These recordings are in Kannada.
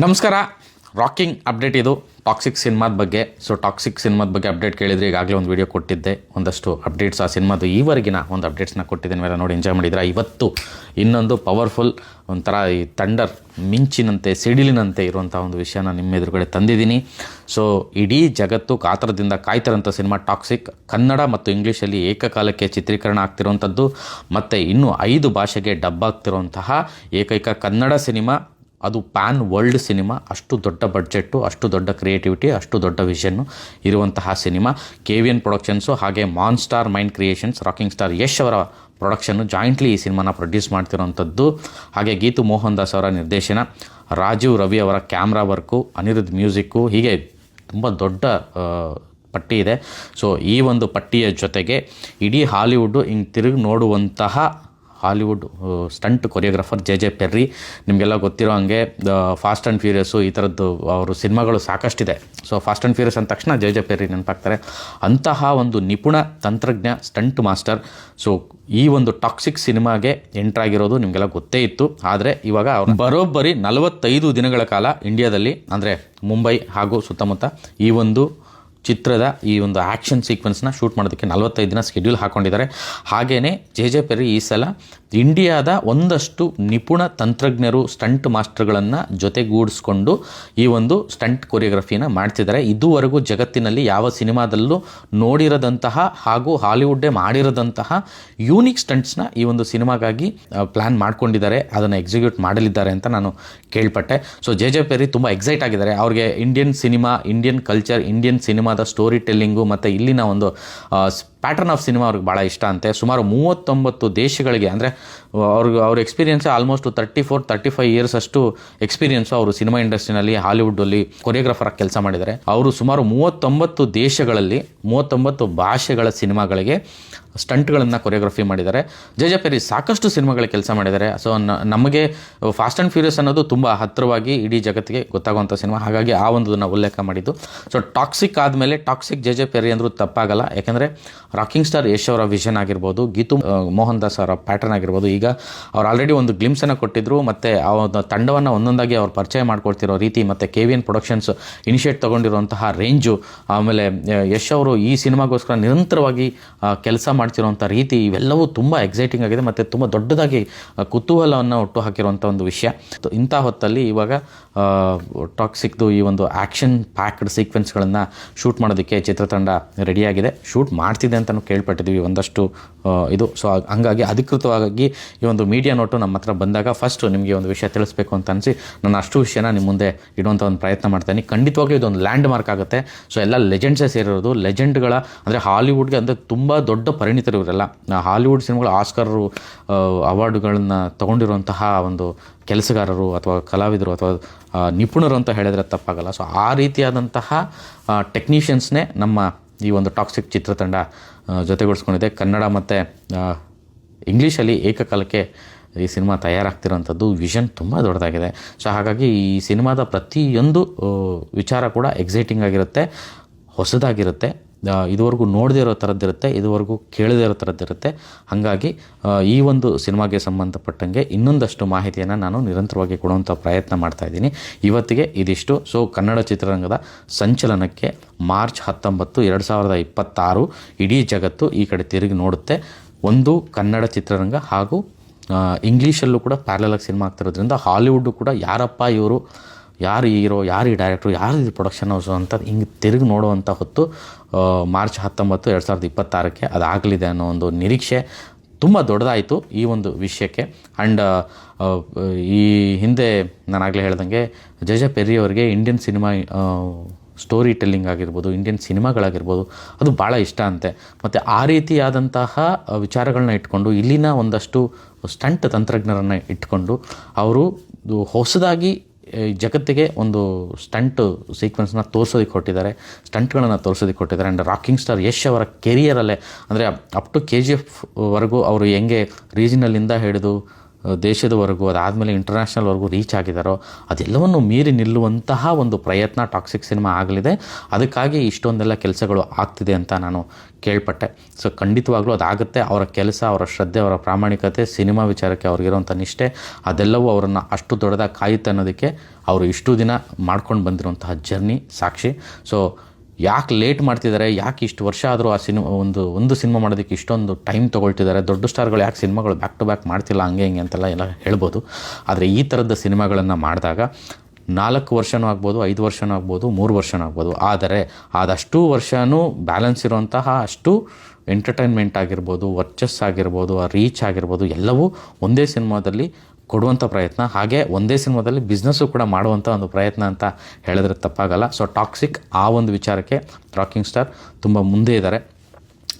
ನಮಸ್ಕಾರ. ರಾಕಿಂಗ್ ಅಪ್ಡೇಟ್ ಇದು ಟಾಕ್ಸಿಕ್ ಸಿನಿಮಾದ ಬಗ್ಗೆ. ಸೊ ಟಾಕ್ಸಿಕ್ ಸಿನಿಮಾದ ಬಗ್ಗೆ ಅಪ್ಡೇಟ್ ಕೇಳಿದರೆ ಈಗಾಗಲೇ ಒಂದು ವೀಡಿಯೋ ಕೊಟ್ಟಿದ್ದೆ, ಒಂದಷ್ಟು ಅಪ್ಡೇಟ್ಸ್ ಆ ಸಿನಿಮಾದು ಈವರೆಗಿನ ಒಂದು ಅಪ್ಡೇಟ್ಸ್ನ ಕೊಟ್ಟಿದ್ದೇನೆ. ಮೇಲೆ ನೋಡಿ ಎಂಜಾಯ್ ಮಾಡಿದ್ರೆ ಇವತ್ತು ಇನ್ನೊಂದು ಪವರ್ಫುಲ್ ಒಂಥರ ಈ ಥಂಡರ್ ಮಿಂಚಿನಂತೆ ಸಿಡಿಲಿನಂತೆ ಇರುವಂಥ ಒಂದು ವಿಷಯನ ನಿಮ್ಮ ಎದುರುಗಡೆ ತಂದಿದ್ದೀನಿ. ಸೊ ಇಡೀ ಜಗತ್ತು ಕಾತರದಿಂದ ಕಾಯ್ತಿರೋಂಥ ಸಿನಿಮಾ ಟಾಕ್ಸಿಕ್ ಕನ್ನಡ ಮತ್ತು ಇಂಗ್ಲೀಷಲ್ಲಿ ಏಕಕಾಲಕ್ಕೆ ಚಿತ್ರೀಕರಣ ಆಗ್ತಿರುವಂಥದ್ದು ಮತ್ತು ಇನ್ನೂ 5 ಭಾಷೆಗೆ ಡಬ್ ಆಗ್ತಿರುವಂತಹ ಏಕೈಕ ಕನ್ನಡ ಸಿನಿಮಾ. ಅದು ಪ್ಯಾನ್ ವರ್ಲ್ಡ್ ಸಿನಿಮಾ. ಅಷ್ಟು ದೊಡ್ಡ ಬಡ್ಜೆಟ್ಟು, ಅಷ್ಟು ದೊಡ್ಡ ಕ್ರಿಯೇಟಿವಿಟಿ, ಅಷ್ಟು ದೊಡ್ಡ ವಿಷನ್ನು ಇರುವಂತಹ ಸಿನಿಮಾ. KVN ಪ್ರೊಡಕ್ಷನ್ಸು ಹಾಗೆ monster mind creations, rocking star Yash ಅವರ ಪ್ರೊಡಕ್ಷನ್ನು ಜಾಯಿಂಟ್ಲಿ ಈ ಸಿನಿಮಾನ ಪ್ರೊಡ್ಯೂಸ್ ಮಾಡ್ತಿರೋವಂಥದ್ದು. ಹಾಗೆ ಗೀತು ಮೋಹನ್ ದಾಸ್ ಅವರ ನಿರ್ದೇಶನ, ರಾಜೀವ್ ರವಿ ಅವರ ಕ್ಯಾಮ್ರಾ ವರ್ಕು, ಅನಿರುದ್ಧ್ ಮ್ಯೂಸಿಕ್ಕು, ಹೀಗೆ ತುಂಬ ದೊಡ್ಡ ಪಟ್ಟಿ ಇದೆ. ಸೊ ಈ ಒಂದು ಪಟ್ಟಿಯ ಜೊತೆಗೆ ಇಡೀ ಹಾಲಿವುಡ್ಡು ಹಿಂಗೆ ತಿರುಗಿ ನೋಡುವಂತಹ Hollywood stunt choreographer J Perry. ನಿಮಗೆಲ್ಲ ಗೊತ್ತಿರೋ ಹಾಗೆ ಫಾಸ್ಟ್ ಆ್ಯಂಡ್ ಫ್ಯೂರಿಯಸ್ಸು ಈ ಥರದ್ದು ಅವರು ಸಿನಿಮಾಗಳು ಸಾಕಷ್ಟಿದೆ. ಸೊ ಫಾಸ್ಟ್ ಆ್ಯಂಡ್ ಫ್ಯೂರಿಯಸ್ ಅಂದ ತಕ್ಷಣ ಜೆ ಪೆರ್ರಿ ನೆನಪಾಗ್ತಾರೆ. ಅಂತಹ ಒಂದು ನಿಪುಣ ತಂತ್ರಜ್ಞ ಸ್ಟಂಟ್ ಮಾಸ್ಟರ್. ಸೊ ಈ ಒಂದು ಟಾಕ್ಸಿಕ್ ಸಿನಿಮಾಗೆ ಎಂಟ್ರಾಗಿರೋದು ನಿಮಗೆಲ್ಲ ಗೊತ್ತೇ ಇತ್ತು. ಆದರೆ ಇವಾಗ ಅವರು ಬರೋಬ್ಬರಿ 45 ದಿನಗಳ ಕಾಲ ಇಂಡಿಯಾದಲ್ಲಿ ಅಂದರೆ ಮುಂಬೈ ಹಾಗೂ ಸುತ್ತಮುತ್ತ ಈ ಒಂದು ಚಿತ್ರದ ಈ ಒಂದು ಆ್ಯಕ್ಷನ್ ಸೀಕ್ವೆನ್ಸ್ನ ಶೂಟ್ ಮಾಡೋದಕ್ಕೆ 45 ದಿನ ಸ್ಕೆಡ್ಯೂಲ್ ಹಾಕ್ಕೊಂಡಿದ್ದಾರೆ. ಹಾಗೆಯೇ ಜೆ ಪೆರ್ರಿ ಈ ಸಲ ಇಂಡಿಯಾದ ಒಂದಷ್ಟು ನಿಪುಣ ತಂತ್ರಜ್ಞರು ಸ್ಟಂಟ್ ಮಾಸ್ಟರ್ಗಳನ್ನು ಜೊತೆಗೂಡಿಸ್ಕೊಂಡು ಈ ಒಂದು ಸ್ಟಂಟ್ ಕೊರಿಯೋಗ್ರಫಿನ ಮಾಡ್ತಿದ್ದಾರೆ. ಇದುವರೆಗೂ ಜಗತ್ತಿನಲ್ಲಿ ಯಾವ ಸಿನಿಮಾದಲ್ಲೂ ನೋಡಿರದಂತಹ ಹಾಗೂ ಹಾಲಿವುಡ್ಡೇ ಮಾಡಿರದಂತಹ ಯೂನಿಕ್ ಸ್ಟಂಟ್ಸ್ನ ಈ ಒಂದು ಸಿನಿಮಾಗಾಗಿ ಪ್ಲ್ಯಾನ್ ಮಾಡ್ಕೊಂಡಿದ್ದಾರೆ, ಅದನ್ನು ಎಕ್ಸಿಕ್ಯೂಟ್ ಮಾಡಲಿದ್ದಾರೆ ಅಂತ ನಾನು ಕೇಳ್ಪಟ್ಟೆ. ಸೊ ಜೆ ಪೆರ್ರಿ ತುಂಬ ಎಕ್ಸೈಟ್ ಆಗಿದ್ದಾರೆ. ಅವ್ರಿಗೆ Indian cinema, Indian culture, Indian ಸಿನಿಮಾದ ಸ್ಟೋರಿ ಟೆಲ್ಲಿಂಗು ಮತ್ತು ಇಲ್ಲಿನ ಒಂದು ಪ್ಯಾಟರ್ನ್ ಆಫ್ ಸಿನಿಮಾ ಅವ್ರಿಗೆ ಭಾಳ ಇಷ್ಟ ಅಂತೆ. ಸುಮಾರು 39 ದೇಶಗಳಿಗೆ, ಅಂದರೆ ಅವ್ರ ಎಕ್ಸ್ಪೀರಿಯನ್ಸ್ ಆಲ್ಮೋಸ್ಟ್ 34-35 ಇಯರ್ಸ್ ಅಷ್ಟು ಎಕ್ಸ್ಪೀರಿಯನ್ಸು ಅವರು ಸಿನಿಮಾ ಇಂಡಸ್ಟ್ರಿನಲ್ಲಿ ಹಾಲಿವುಡ್ಡಲ್ಲಿ ಕೊರಿಯೋಗ್ರಾಫರಾಗಿ ಕೆಲಸ ಮಾಡಿದ್ದಾರೆ. ಅವರು ಸುಮಾರು 39 ದೇಶಗಳಲ್ಲಿ 39 ಭಾಷೆಗಳ ಸಿನಿಮಾಗಳಿಗೆ ಸ್ಟಂಟ್ಗಳನ್ನು ಕೊರಿಯೋಗ್ರಫಿ ಮಾಡಿದ್ದಾರೆ. ಜೆ ಪೆರ್ರಿ ಸಾಕಷ್ಟು ಸಿನಿಮಾಗಳಿಗೆ ಕೆಲಸ ಮಾಡಿದ್ದಾರೆ. ಸೊ ನಮಗೆ ಫಾಸ್ಟ್ ಆ್ಯಂಡ್ ಫ್ಯೂರಿಯಸ್ ಅನ್ನೋದು ತುಂಬ ಹತ್ತಿರವಾಗಿ ಇಡೀ ಜಗತ್ತಿಗೆ ಗೊತ್ತಾಗುವಂಥ ಸಿನಿಮಾ, ಹಾಗಾಗಿ ಆ ಒಂದನ್ನು ಉಲ್ಲೇಖ ಮಾಡಿದ್ದು. ಸೊ ಟಾಕ್ಸಿಕ್ ಆದಮೇಲೆ ಟಾಕ್ಸಿಕ್ ಜೆ ಪೆರ್ರಿ ಅಂದರೂ ತಪ್ಪಾಗಲ್ಲ. ಯಾಕೆಂದರೆ ರಾಕಿಂಗ್ ಸ್ಟಾರ್ ಯಶ್ ಅವರ ವಿಷನ್ ಆಗಿರ್ಬೋದು, ಗೀತು ಮೋಹನ್ ದಾಸ್ ಅವರ ಪ್ಯಾಟರ್ನ್ ಆಗಿರ್ಬೋದು, ಈಗ ಅವ್ರು ಆಲ್ರೆಡಿ ಒಂದು ಗ್ಲಿಮ್ಸನ್ನು ಕೊಟ್ಟಿದ್ರು ಮತ್ತು ಆ ಒಂದು ತಂಡವನ್ನು ಒಂದೊಂದಾಗಿ ಅವ್ರು ಪರಿಚಯ ಮಾಡ್ಕೊಳ್ತಿರೋ ರೀತಿ ಮತ್ತು KVN ಪ್ರೊಡಕ್ಷನ್ಸ್ ಇನಿಷಿಯೇಟ್ ತೊಗೊಂಡಿರುವಂತಹ ರೇಂಜು, ಆಮೇಲೆ ಯಶ್ ಅವರು ಈ ಸಿನಿಮಾಗೋಸ್ಕರ ನಿರಂತರವಾಗಿ ಕೆಲಸ ಮಾಡ್ತಿರೋಂಥ ರೀತಿ, ಇವೆಲ್ಲವೂ ತುಂಬ ಎಕ್ಸೈಟಿಂಗ್ ಆಗಿದೆ ಮತ್ತು ತುಂಬ ದೊಡ್ಡದಾಗಿ ಕುತೂಹಲವನ್ನು ಹುಟ್ಟು ಹಾಕಿರುವಂಥ ಒಂದು ವಿಷಯ. ಇಂಥ ಹೊತ್ತಲ್ಲಿ ಇವಾಗ ಟಾಕ್ಸಿಕ್ದು ಈ ಒಂದು ಆ್ಯಕ್ಷನ್ ಪ್ಯಾಕ್ಡ್ ಸೀಕ್ವೆನ್ಸ್ಗಳನ್ನು ಶೂಟ್ ಮಾಡೋದಕ್ಕೆ ಚಿತ್ರತಂಡ ರೆಡಿಯಾಗಿದೆ, ಶೂಟ್ ಮಾಡ್ತಿದೆ ಅಂತಲೂ ಕೇಳ್ಪಟ್ಟಿದ್ದೀವಿ ಒಂದಷ್ಟು ಇದು. ಸೊ ಹಂಗಾಗಿ ಅಧಿಕೃತವಾಗಿ ಈ ಒಂದು ಮೀಡಿಯಾ ನೋಟು ನಮ್ಮ ಹತ್ರ ಬಂದಾಗ ಫಸ್ಟ್ ನಿಮಗೆ ಒಂದು ವಿಷಯ ತಿಳಿಸ್ಬೇಕು ಅಂತ ಅನಿಸಿ ನಾನು ಅಷ್ಟು ವಿಷಯನ ನಿಮ್ಮ ಮುಂದೆ ಇಡುವಂಥ ಒಂದು ಪ್ರಯತ್ನ ಮಾಡ್ತೀನಿ. ಖಂಡಿತವಾಗ್ಲೂ ಇದೊಂದು ಲ್ಯಾಂಡ್ ಮಾರ್ಕ್ ಆಗುತ್ತೆ. ಸೊ ಎಲ್ಲ ಲೆಜೆಂಡ್ಸೇ ಸೇರಿರೋದು, ಲೆಜೆಂಡ್ಗಳ ಅಂದರೆ ಹಾಲಿವುಡ್ಗೆ ಅಂದರೆ ತುಂಬ ದೊಡ್ಡ ಪರಿಣಿತರು ಇವರೆಲ್ಲ. ಹಾಲಿವುಡ್ ಸಿನಿಮಾಗಳು ಆಸ್ಕರ್ ಅವಾರ್ಡುಗಳನ್ನ ತೊಗೊಂಡಿರುವಂತಹ ಒಂದು ಕೆಲಸಗಾರರು ಅಥವಾ ಕಲಾವಿದರು ಅಥವಾ ನಿಪುಣರು ಅಂತ ಹೇಳಿದರೆ ತಪ್ಪಾಗಲ್ಲ. ಸೊ ಆ ರೀತಿಯಾದಂತಹ ಟೆಕ್ನಿಷಿಯನ್ಸ್ನೇ ನಮ್ಮ ಈ ಒಂದು ಟಾಕ್ಸಿಕ್ ಚಿತ್ರತಂಡ ಜೊತೆಗೂಡಿಸ್ಕೊಂಡಿದೆ. ಕನ್ನಡ ಮತ್ತು ಇಂಗ್ಲೀಷಲ್ಲಿ ಏಕಕಾಲಕ್ಕೆ ಈ ಸಿನಿಮಾ ತಯಾರಾಗ್ತಿರೋಂಥದ್ದು ವಿಷನ್ ತುಂಬ ದೊಡ್ಡದಾಗಿದೆ. ಸೊ ಹಾಗಾಗಿ ಈ ಸಿನಿಮಾದ ಪ್ರತಿಯೊಂದು ವಿಚಾರ ಕೂಡ ಎಕ್ಸೈಟಿಂಗ್ ಆಗಿರುತ್ತೆ, ಹೊಸದಾಗಿರುತ್ತೆ, ಇದುವರೆಗೂ ನೋಡದೇ ಇರೋ ಥರದ್ದಿರುತ್ತೆ, ಇದುವರೆಗೂ ಕೇಳದೇ ಇರೋ ಥರದ್ದಿರುತ್ತೆ. ಹಾಗಾಗಿ ಈ ಒಂದು ಸಿನಿಮಾಗೆ ಸಂಬಂಧಪಟ್ಟಂಗೆ ಇನ್ನೊಂದಷ್ಟು ಮಾಹಿತಿಯನ್ನು ನಾನು ನಿರಂತರವಾಗಿ ಕೊಡುವಂಥ ಪ್ರಯತ್ನ ಮಾಡ್ತಾಯಿದ್ದೀನಿ. ಇವತ್ತಿಗೆ ಇದಿಷ್ಟು. ಸೊ ಕನ್ನಡ ಚಿತ್ರರಂಗದ ಸಂಚಲನಕ್ಕೆ ಮಾರ್ಚ್ 19, 2026 ಇಡೀ ಜಗತ್ತು ಈ ಕಡೆ ತಿರುಗಿ ನೋಡುತ್ತೆ. ಒಂದು ಕನ್ನಡ ಚಿತ್ರರಂಗ ಹಾಗೂ ಇಂಗ್ಲೀಷಲ್ಲೂ ಕೂಡ ಪ್ಯಾರಲಾಗಿ ಸಿನಿಮಾ ಆಗ್ತಿರೋದ್ರಿಂದ ಹಾಲಿವುಡ್ಡು ಕೂಡ ಯಾರಪ್ಪ ಇವರು, ಯಾರು ಹೀರೋ, ಯಾರು ಈ ಡೈರೆಕ್ಟ್ರು, ಯಾರು ಇದು ಪ್ರೊಡಕ್ಷನ್ ಹೌಸು ಅಂತ ಹಿಂಗೆ ತಿರುಗಿ ನೋಡುವಂಥ ಹೊತ್ತು ಮಾರ್ಚ್ 19, 2026 ಅದಾಗಲಿದೆ ಅನ್ನೋ ಒಂದು ನಿರೀಕ್ಷೆ ತುಂಬ ದೊಡ್ಡದಾಯಿತು ಈ ಒಂದು ವಿಷಯಕ್ಕೆ. ಆ್ಯಂಡ್ ಈ ಹಿಂದೆ ನಾನು ಆಗಲೇ ಹೇಳ್ದಂಗೆ ಜೆ ಪೆರ್ರಿ ಅವರಿಗೆ ಇಂಡಿಯನ್ ಸಿನಿಮಾ ಸ್ಟೋರಿ ಟೆಲ್ಲಿಂಗ್ ಆಗಿರ್ಬೋದು, ಇಂಡಿಯನ್ ಸಿನಿಮಾಗಳಾಗಿರ್ಬೋದು ಅದು ಭಾಳ ಇಷ್ಟ ಅಂತೆ. ಮತ್ತು ಆ ರೀತಿಯಾದಂತಹ ವಿಚಾರಗಳನ್ನ ಇಟ್ಕೊಂಡು ಇಲ್ಲಿನ ಒಂದಷ್ಟು ಸ್ಟಂಟ್ ತಂತ್ರಜ್ಞರನ್ನು ಇಟ್ಕೊಂಡು ಅವರು ಹೊಸದಾಗಿ ಜಗತ್ತಿಗೆ ಒಂದು ಸ್ಟಂಟ್ ಸೀಕ್ವೆನ್ಸ್ನ ತೋರಿಸೋದಕ್ಕೆ ಕೊಟ್ಟಿದ್ದಾರೆ, ಸ್ಟಂಟ್ಗಳನ್ನು ತೋರಿಸೋದಕ್ಕೆ ಕೊಟ್ಟಿದ್ದಾರೆ. ಆ್ಯಂಡ್ ರಾಕಿಂಗ್ ಸ್ಟಾರ್ ಯಶ್ ಅವರ ಕೆರಿಯರಲ್ಲೇ ಅಂದರೆ ಅಪ್ ಟು KGF ವರೆಗೂ ಅವರು ಹೆಂಗೆ ರೀಜನಲ್ಲಿಂದ ಹಿಡಿದು ದೇಶದವರೆಗೂ ಅದಾದಮೇಲೆ ಇಂಟರ್ನ್ಯಾಷನಲ್ವರೆಗೂ ರೀಚ್ ಆಗಿದ್ದಾರೋ ಅದೆಲ್ಲವನ್ನು ಮೀರಿ ನಿಲ್ಲುವಂತಹ ಒಂದು ಪ್ರಯತ್ನ ಟಾಕ್ಸಿಕ್ ಸಿನಿಮಾ ಆಗಲಿದೆ. ಅದಕ್ಕಾಗಿ ಇಷ್ಟೊಂದೆಲ್ಲ ಕೆಲಸಗಳು ಆಗ್ತಿದೆ ಅಂತ ನಾನು ಕೇಳ್ಪಟ್ಟೆ. ಸೊ ಖಂಡಿತವಾಗ್ಲೂ ಅದಾಗುತ್ತೆ. ಅವರ ಕೆಲಸ, ಅವರ ಶ್ರದ್ಧೆ, ಅವರ ಪ್ರಾಮಾಣಿಕತೆ, ಸಿನಿಮಾ ವಿಚಾರಕ್ಕೆ ಅವ್ರಿಗಿರೋಂಥ ನಿಷ್ಠೆ ಅದೆಲ್ಲವೂ ಅವರನ್ನು ಅಷ್ಟು ದೊಡ್ಡದಾಗಿ ಕಾಯುತ್ತೆ ಅನ್ನೋದಕ್ಕೆ ಅವರು ಇಷ್ಟು ದಿನ ಮಾಡ್ಕೊಂಡು ಬಂದಿರುವಂತಹ ಜರ್ನಿ ಸಾಕ್ಷಿ. ಸೊ ಯಾಕೆ ಲೇಟ್ ಮಾಡ್ತಿದ್ದಾರೆ, ಯಾಕೆ ಇಷ್ಟು ವರ್ಷ ಆದರೂ ಆ ಒಂದು ಸಿನಿಮಾ ಮಾಡೋದಕ್ಕೆ ಇಷ್ಟೊಂದು ಟೈಮ್ ತೊಗೊಳ್ತಿದ್ದಾರೆ, ದೊಡ್ಡ ಸ್ಟಾರ್ಗಳು ಯಾಕೆ ಸಿನಿಮಾಗಳು ಬ್ಯಾಕ್ ಟು ಬ್ಯಾಕ್ ಮಾಡ್ತಿಲ್ಲ ಹಂಗೆ ಹಿಂಗೆ ಅಂತೆಲ್ಲ ಎಲ್ಲ ಹೇಳ್ಬೋದು. ಆದರೆ ಈ ಥರದ ಸಿನಿಮಾಗಳನ್ನು ಮಾಡಿದಾಗ 4 ವರ್ಷವೂ ಆಗ್ಬೋದು, 5 ವರ್ಷವೂ ಆಗ್ಬೋದು, 3 ವರ್ಷವೂ ಆಗ್ಬೋದು. ಆದರೆ ಅದಷ್ಟು ವರ್ಷವೂ ಬ್ಯಾಲೆನ್ಸ್ ಇರುವಂತಹ ಅಷ್ಟು ಎಂಟರ್ಟೈನ್ಮೆಂಟ್ ಆಗಿರ್ಬೋದು, ವರ್ಚಸ್ಸಾಗಿರ್ಬೋದು, ಆ ರೀಚ್ ಆಗಿರ್ಬೋದು ಎಲ್ಲವೂ ಒಂದೇ ಸಿನಿಮಾದಲ್ಲಿ ಕೊಡುವಂಥ ಪ್ರಯತ್ನ, ಹಾಗೆ ಒಂದೇ ಸಿನಿಮಾದಲ್ಲಿ ಬಿಸ್ನೆಸ್ಸು ಕೂಡ ಮಾಡುವಂಥ ಒಂದು ಪ್ರಯತ್ನ ಅಂತ ಹೇಳಿದ್ರೆ ತಪ್ಪಾಗಲ್ಲ. ಸೊ ಟಾಕ್ಸಿಕ್ ಆ ಒಂದು ವಿಚಾರಕ್ಕೆ ರಾಕಿಂಗ್ ಸ್ಟಾರ್ ತುಂಬ ಮುಂದೆ ಇದ್ದಾರೆ.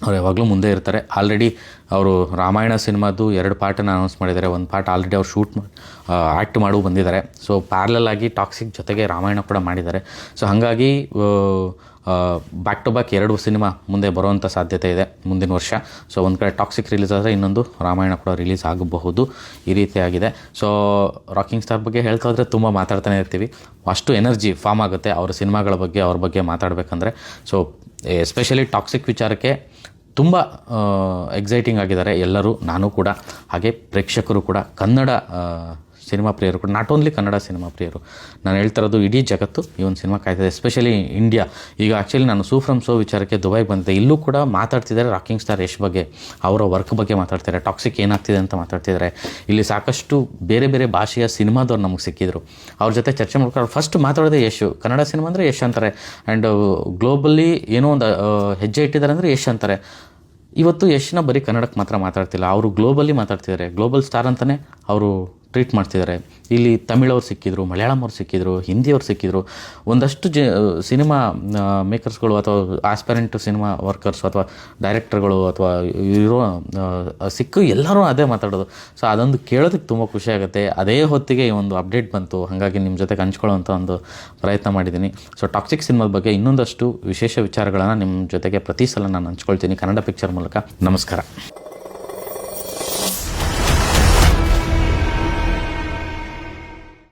ಅವ್ರು ಯಾವಾಗಲೂ ಮುಂದೆ ಇರ್ತಾರೆ. ಆಲ್ರೆಡಿ ಅವರು ರಾಮಾಯಣ ಸಿನಿಮಾದು 2 ಪಾರ್ಟನ್ನು ಅನೌನ್ಸ್ ಮಾಡಿದ್ದಾರೆ. ಒಂದು ಪಾರ್ಟ್ ಆಲ್ರೆಡಿ ಅವ್ರು ಆ್ಯಕ್ಟ್ ಮಾಡು ಬಂದಿದ್ದಾರೆ. ಸೊ ಪ್ಯಾರಲಲ್ ಆಗಿ ಟಾಕ್ಸಿಕ್ ಜೊತೆಗೆ ರಾಮಾಯಣ ಕೂಡ ಮಾಡಿದ್ದಾರೆ. ಸೊ ಹಾಗಾಗಿ ಬ್ಯಾಕ್ ಟು ಬ್ಯಾಕ್ 2 ಸಿನಿಮಾ ಮುಂದೆ ಬರುವಂಥ ಸಾಧ್ಯತೆ ಇದೆ ಮುಂದಿನ ವರ್ಷ. ಸೊ ಒಂದು ಕಡೆ ಟಾಕ್ಸಿಕ್ ರಿಲೀಸ್ ಆದರೆ ಇನ್ನೊಂದು ರಾಮಾಯಣ ಕೂಡ ರಿಲೀಸ್ ಆಗಬಹುದು. ಈ ರೀತಿಯಾಗಿದೆ. ಸೊ ರಾಕಿಂಗ್ ಸ್ಟಾರ್ ಬಗ್ಗೆ ಹೇಳ್ತಾ ಹೋದರೆ ತುಂಬ ಮಾತಾಡ್ತಾನೆ ಇರ್ತೀವಿ. ಅಷ್ಟು ಎನರ್ಜಿ ಫಾರ್ಮ್ ಆಗುತ್ತೆ ಅವ್ರ ಸಿನಿಮಾಗಳ ಬಗ್ಗೆ, ಅವ್ರ ಬಗ್ಗೆ ಮಾತಾಡಬೇಕಂದ್ರೆ. ಸೊ ಎಸ್ಪೆಷಲಿ ಟಾಕ್ಸಿಕ್ ವಿಚಾರಕ್ಕೆ ತುಂಬ ಎಕ್ಸೈಟಿಂಗ್ ಆಗಿದ್ದಾರೆ ಎಲ್ಲರೂ, ನಾನು ಕೂಡ, ಹಾಗೆ ಪ್ರೇಕ್ಷಕರು ಕೂಡ, ಕನ್ನಡ ಸಿನಿಮಾ ಪ್ರಿಯರು ಕೂಡ, ನಾಟ್ ಓನ್ಲಿ ಕನ್ನಡ ಸಿನಿಮಾ ಪ್ರಿಯರು. ನಾನು ಹೇಳ್ತಾ ಇರೋದು ಇಡೀ ಜಗತ್ತು ಈ ಒಂದು ಸಿನಿಮಾ ಕಾಯ್ತಿದೆ. Especially India. ಈಗ ಆ್ಯಕ್ಚುಲಿ ನಾನು ಸೂ ಫ್ರಮ್ ಸೋ ವಿಚಾರಕ್ಕೆ ದುಬೈಗೆ ಬಂದಿದ್ದೆ. ಇಲ್ಲೂ ಕೂಡ ಮಾತಾಡ್ತಿದ್ದಾರೆ ರಾಕಿಂಗ್ ಸ್ಟಾರ್ ಯಶ್ ಬಗ್ಗೆ, ಅವರ ವರ್ಕ್ ಬಗ್ಗೆ ಮಾತಾಡ್ತಿದ್ದಾರೆ, ಟಾಕ್ಸಿಕ್ ಏನಾಗ್ತಿದೆ ಅಂತ ಮಾತಾಡ್ತಿದ್ದಾರೆ. ಇಲ್ಲಿ ಸಾಕಷ್ಟು ಬೇರೆ ಬೇರೆ ಭಾಷೆಯ ಸಿನಿಮಾದವ್ರು ನಮಗೆ ಸಿಕ್ಕಿದ್ರು. ಅವ್ರ ಜೊತೆ ಚರ್ಚೆ ಮಾಡ್ಕೊಂಡು ಫಸ್ಟ್ ಮಾತಾಡೋದೇ ಯಶ್. ಕನ್ನಡ ಸಿನಿಮಾ ಅಂದರೆ ಯಶ್ ಅಂತಾರೆ, ಆ್ಯಂಡ್ ಗ್ಲೋಬಲಿ ಏನೋ ಒಂದು ಹೆಜ್ಜೆ ಇಟ್ಟಿದ್ದಾರೆ ಅಂದರೆ ಯಶ್ ಅಂತಾರೆ. ಇವತ್ತು ಯಶ್ನ ಬರೀ ಕನ್ನಡಕ್ಕೆ ಮಾತ್ರ ಮಾತಾಡ್ತಿಲ್ಲ, ಅವರು ಗ್ಲೋಬಲಿ ಮಾತಾಡ್ತಿದ್ದಾರೆ. ಗ್ಲೋಬಲ್ ಸ್ಟಾರ್ ಅಂತಲೇ ಅವರು ಟ್ರೀಟ್ ಮಾಡ್ತಿದ್ದಾರೆ. ಇಲ್ಲಿ ತಮಿಳವ್ರು ಸಿಕ್ಕಿದ್ರು, ಮಲಯಾಳಂ ಅವ್ರು ಸಿಕ್ಕಿದ್ರು, ಹಿಂದಿಯವ್ರು ಸಿಕ್ಕಿದ್ರು. ಒಂದಷ್ಟು ಸಿನಿಮಾ ಮೇಕರ್ಸ್ಗಳು ಅಥವಾ ಆಸ್ಪರೆಂಟ್ ಸಿನಿಮಾ ವರ್ಕರ್ಸು ಅಥವಾ ಡೈರೆಕ್ಟರ್ಗಳು ಅಥವಾ ಇರೋ ಸಿಕ್ಕು ಎಲ್ಲರೂ ಅದೇ ಮಾತಾಡೋದು. ಸೊ ಅದೊಂದು ಕೇಳೋದಕ್ಕೆ ತುಂಬ ಖುಷಿ ಆಗುತ್ತೆ. ಅದೇ ಹೊತ್ತಿಗೆ ಈ ಒಂದು ಅಪ್ಡೇಟ್ ಬಂತು, ಹಾಗಾಗಿ ನಿಮ್ಮ ಜೊತೆಗೆ ಹಂಚ್ಕೊಳ್ಳೋವಂಥ ಒಂದು ಪ್ರಯತ್ನ ಮಾಡಿದ್ದೀನಿ. ಸೊ ಟಾಕ್ಸಿಕ್ ಸಿನಿಮಾದ ಬಗ್ಗೆ ಇನ್ನೊಂದಷ್ಟು ವಿಶೇಷ ವಿಚಾರಗಳನ್ನು ನಿಮ್ಮ ಜೊತೆಗೆ ಪ್ರತಿ ಸಲ ನಾನು ಹಂಚ್ಕೊಳ್ತೀನಿ ಕನ್ನಡ ಪಿಕ್ಚರ್ ಮೂಲಕ. ನಮಸ್ಕಾರ.